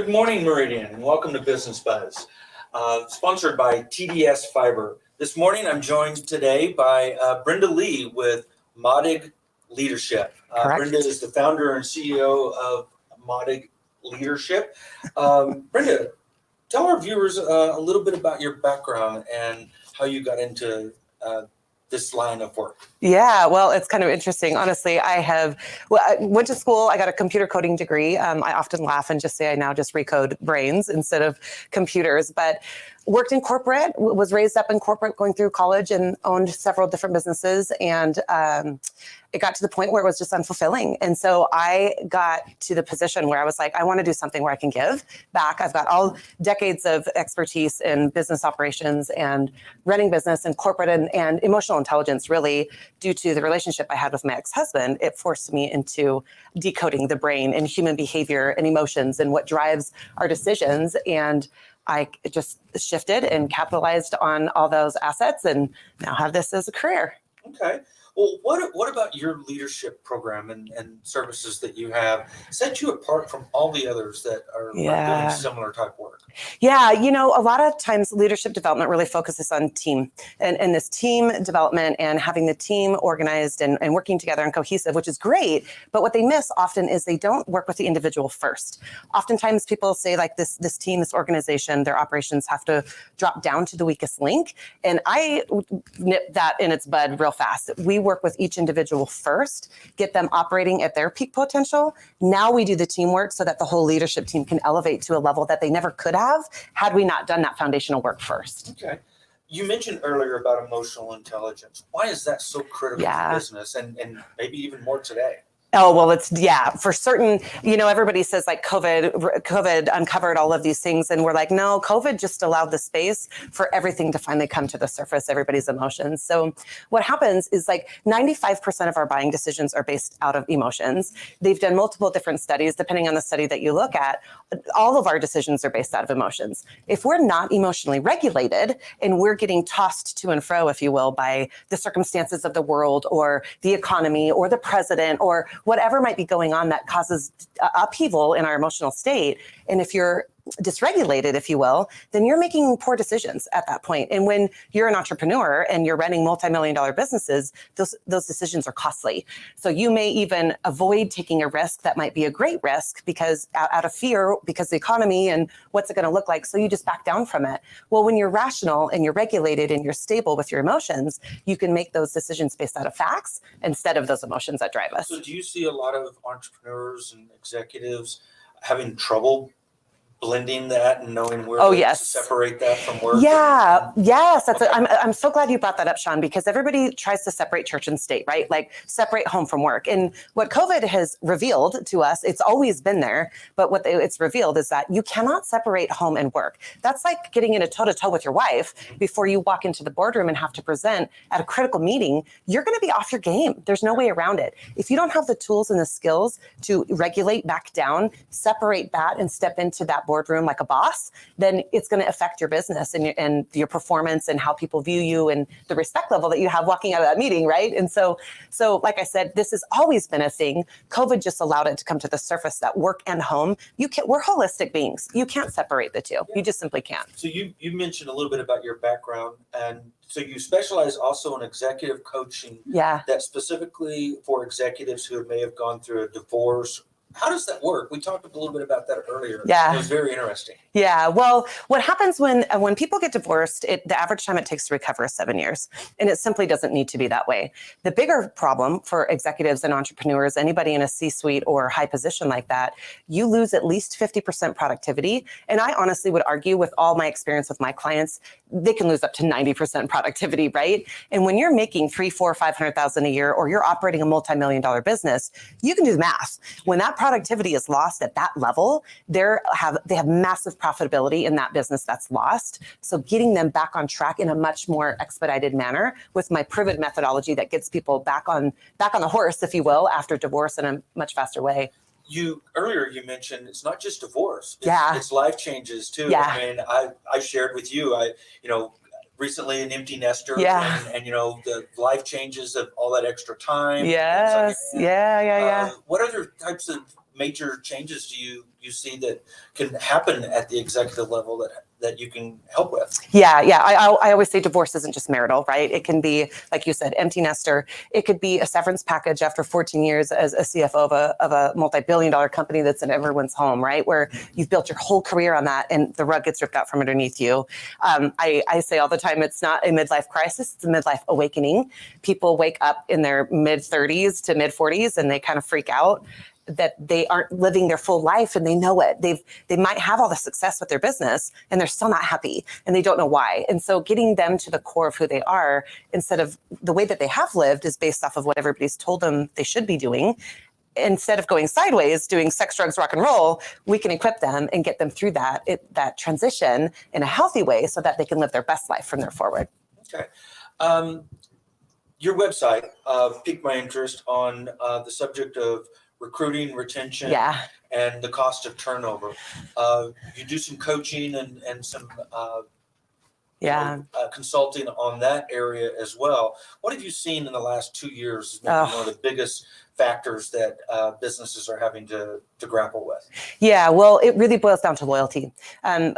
Good morning, Meridian, and welcome to Business Buzz, sponsored by TDS Fiber. This morning, I'm joined today by Brenda Lee with Modig Leadership. Brenda is the founder and CEO of Modig Leadership. Brenda, tell our viewers a little bit about your background and how you got into this line of work. Yeah, well, it's kind of interesting. Honestly, I went to school. I got a computer coding degree. I often laugh and just say I now just recode brains instead of computers, but worked in corporate, was raised up in corporate, going through college and owned several different businesses. And it got to the point where it was just unfulfilling. And so I got to the position where I was like, I want to do something where I can give back. I've got all decades of expertise in business operations and running business and corporate and emotional intelligence. Really, due to the relationship I had with my ex-husband, it forced me into decoding the brain and human behavior and emotions and what drives our decisions. And I just shifted and capitalized on all those assets and now have this as a career. Okay. Well, what about your leadership program and services that you have set you apart from all the others that are doing similar type work? Yeah, a lot of times leadership development really focuses on team and this team development and having the team organized and working together and cohesive, which is great. But what they miss often is they don't work with the individual first. Oftentimes people say like this team, this organization, their operations have to drop down to the weakest link. And I nip that in its bud real fast. We work with each individual first, get them operating at their peak potential. Now we do the teamwork so that the whole leadership team can elevate to a level that they never could have had we not done that foundational work first. Okay. You mentioned earlier about emotional intelligence. Why is that so critical to business and maybe even more today? Oh, well, for certain, everybody says like COVID uncovered all of these things. And we're like, no, COVID just allowed the space for everything to finally come to the surface, everybody's emotions. So what happens is like 95% of our buying decisions are based out of emotions. They've done multiple different studies, depending on the study that you look at. All of our decisions are based out of emotions. If we're not emotionally regulated and we're getting tossed to and fro, if you will, by the circumstances of the world or the economy or the president or whatever might be going on that causes upheaval in our emotional state. And if you're dysregulated, if you will, then you're making poor decisions at that point. And when you're an entrepreneur and you're running multi-million-dollar businesses, those decisions are costly. So you may even avoid taking a risk that might be a great risk because out of fear, because the economy and what's it going to look like. So you just back down from it. Well, when you're rational and you're regulated and you're stable with your emotions, you can make those decisions based out of facts instead of those emotions that drive us. So do you see a lot of entrepreneurs and executives having trouble blending that and knowing where to separate that from work? Yes. I'm so glad you brought that up, Sean, because everybody tries to separate church and state, right? Like separate home from work. And what COVID has revealed to us, it's always been there, but what it's revealed is that you cannot separate home and work. That's like getting in a toe-to-toe with your wife before you walk into the boardroom and have to present at a critical meeting. You're going to be off your game. There's no way around it. If you don't have the tools and the skills to regulate back down, separate that and step into that boardroom like a boss, then it's going to affect your business and your performance and how people view you and the respect level that you have walking out of that meeting, right? And so like I said, this has always been a thing. COVID just allowed it to come to the surface that work and home, we're holistic beings. You can't separate the two. You just simply can't. So you mentioned a little bit about your background, and so you specialize also in executive coaching that specifically for executives who may have gone through a divorce. How does that work? We talked a little bit about that earlier. Yeah. It was very interesting. Yeah. Well, what happens when people get divorced, the average time it takes to recover is 7 years. And it simply doesn't need to be that way. The bigger problem for executives and entrepreneurs, anybody in a C-suite or high position like that, you lose at least 50% productivity. And I honestly would argue with all my experience with my clients, they can lose up to 90% productivity, right? And when you're making $300,000, $400,000, $500,000 a year, or you're operating a multi-million-dollar business, you can do the math. When that productivity is lost at that level, they have massive profitability in that business that's lost. So getting them back on track in a much more expedited manner with my proven methodology that gets people back on the horse, if you will, after divorce in a much faster way. Earlier you mentioned it's not just divorce. It's life changes too. Yeah. I mean, I shared with you, recently an empty nester and the life changes of all that extra time. Yes. Yeah. What other types of major changes do you see that can happen at the executive level that you can help with? Yeah. I always say divorce isn't just marital, right? It can be, like you said, empty nester. It could be a severance package after 14 years as a CFO of a multi-billion-dollar company that's in everyone's home, right? Where you've built your whole career on that and the rug gets ripped out from underneath you. I say all the time, it's not a midlife crisis, it's a midlife awakening. People wake up in their mid-30s to mid-40s and they kind of freak out that they aren't living their full life, and they know it. They might have all the success with their business and they're still not happy and they don't know why. And so getting them to the core of who they are, instead of the way that they have lived is based off of what everybody's told them they should be doing. Instead of going sideways, doing sex, drugs, rock and roll, we can equip them and get them through that transition in a healthy way so that they can live their best life from there forward. Okay. Your website piqued my interest on the subject of recruiting, retention, and the cost of turnover. You do some coaching and some consulting on that area as well. What have you seen in the last 2 years as maybe one of the biggest factors that businesses are having to grapple with? Yeah, well, it really boils down to loyalty.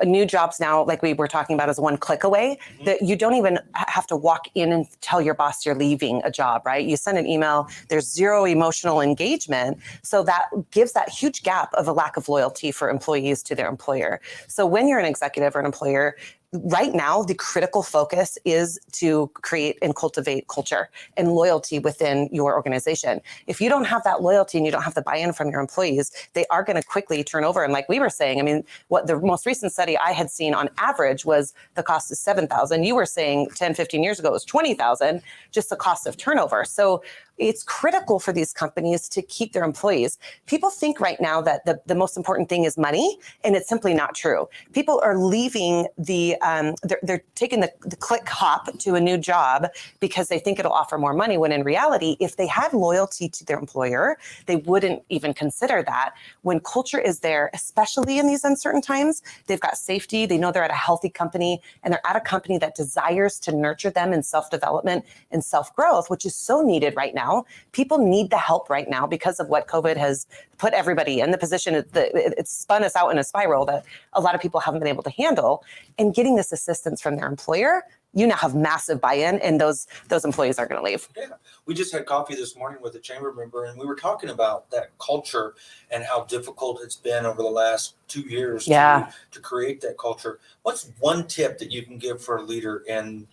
New jobs now, like we were talking about, is one click away. That you don't even have to walk in and tell your boss you're leaving a job, right? You send an email, there's zero emotional engagement. So that gives that huge gap of a lack of loyalty for employees to their employer. So when you're an executive or an employer, right now, the critical focus is to create and cultivate culture and loyalty within your organization. If you don't have that loyalty and you don't have the buy-in from your employees, they are going to quickly turn over. And like we were saying, I mean, what the most recent study I had seen on average was the cost is $7,000. You were saying 10, 15 years ago it was $20,000, just the cost of turnover. So it's critical for these companies to keep their employees. People think right now that the most important thing is money, and it's simply not true. People are leaving they're taking the click hop to a new job because they think it'll offer more money, when in reality, if they had loyalty to their employer, they wouldn't even consider that. When culture is there, especially in these uncertain times, they've got safety, they know they're at a healthy company, and they're at a company that desires to nurture them in self-development and self-growth, which is so needed right now. People need the help right now because of what COVID has put everybody in the position. It's spun us out in a spiral that a lot of people haven't been able to handle. And getting this assistance from their employer, you now have massive buy-in, and those employees are going to leave. Yeah, we just had coffee this morning with a chamber member, and we were talking about that culture and how difficult it's been over the last 2 years to create that culture. What's one tip that you can give for a leader in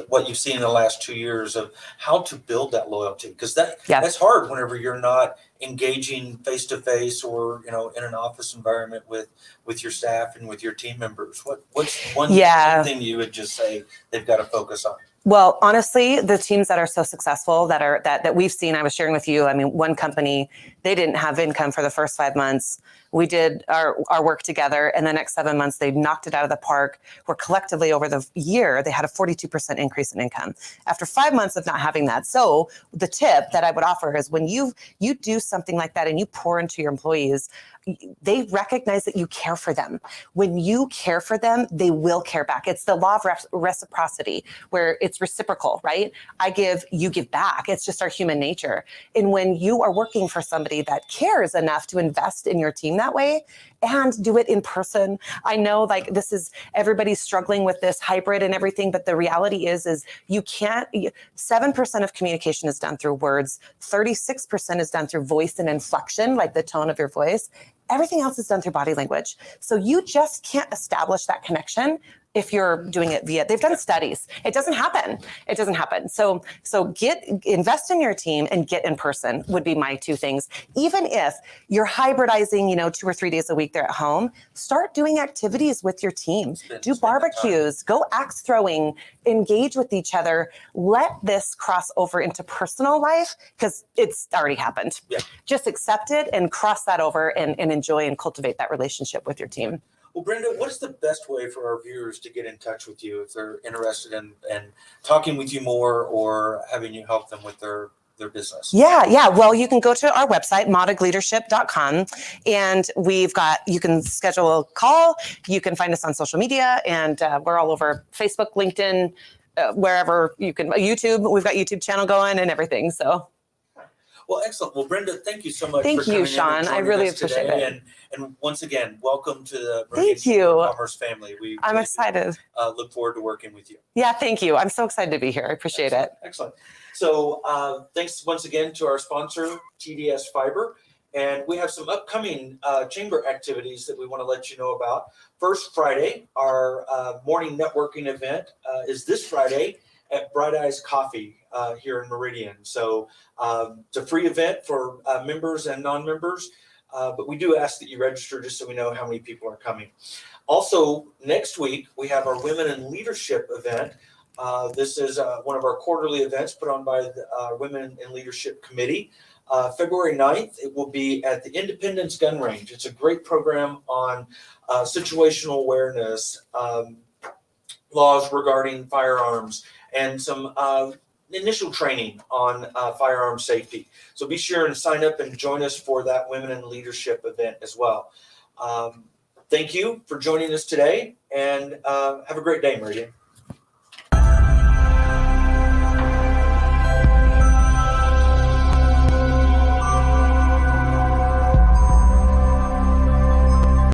what you've seen in the last 2 years of how to build that loyalty? Because that's hard whenever you're not engaging face to face or in an office environment with your staff and with your team members. What's one thing you would just say they've got to focus on? Well, honestly, the teams that are so successful that we've seen, I was sharing with you, I mean, one company, they didn't have income for the first 5 months. We did our work together, and the next 7 months, they knocked it out of the park, where collectively over the year, they had a 42% increase in income after 5 months of not having that. So the tip that I would offer is when you do something like that and you pour into your employees, they recognize that you care for them. When you care for them, they will care back. It's the law of reciprocity, where it's reciprocal, right? I give, you give back. It's just our human nature. And when you are working for somebody that cares enough to invest in your team that way and do it in person, I know like this is, everybody's struggling with this hybrid and everything, but the reality is you can't, 7% of communication is done through words, 36% is done through voice and inflection, like the tone of your voice. Everything else is done through body language. So you just can't establish that connection if you're doing it they've done studies. It doesn't happen. It doesn't happen. So invest in your team and get in person would be my two things. Even if you're hybridizing, 2 or 3 days a week, they're at home, start doing activities with your team. Do barbecues, go axe throwing, engage with each other. Let this cross over into personal life because it's already happened. Yeah. Just accept it and cross that over and enjoy and cultivate that relationship with your team. Well, Brenda, what is the best way for our viewers to get in touch with you if they're interested in talking with you more or having you help them with their business? Yeah. Well, you can go to our website, modigleadership.com, and you can schedule a call. You can find us on social media, and we're all over Facebook, LinkedIn, wherever you can, YouTube. We've got YouTube channel going and everything. So. Well, excellent. Well, Brenda, thank you so much Thank for you, coming Sean. in and I joining really us appreciate today. it. And once again, welcome to the Thank you. Commerce family. We I'm really excited. look forward to working with you. Yeah, thank you. I'm so excited to be here. I appreciate it. Excellent. So thanks once again to our sponsor, TDS Fiber. And we have some upcoming chamber activities that we want to let you know about. First Friday, our morning networking event is this Friday at Bright Eyes Coffee here in Meridian. So it's a free event for members and non-members, but we do ask that you register just so we know how many people are coming. Also, next week, we have our Women in Leadership event. This is one of our quarterly events put on by the Women in Leadership Committee. February 9th, it will be at the Independence Gun Range. It's a great program on situational awareness, laws regarding firearms, and some initial training on firearm safety. So be sure and sign up and join us for that Women in Leadership event as well. Thank you for joining us today, and have a great day, Meridian.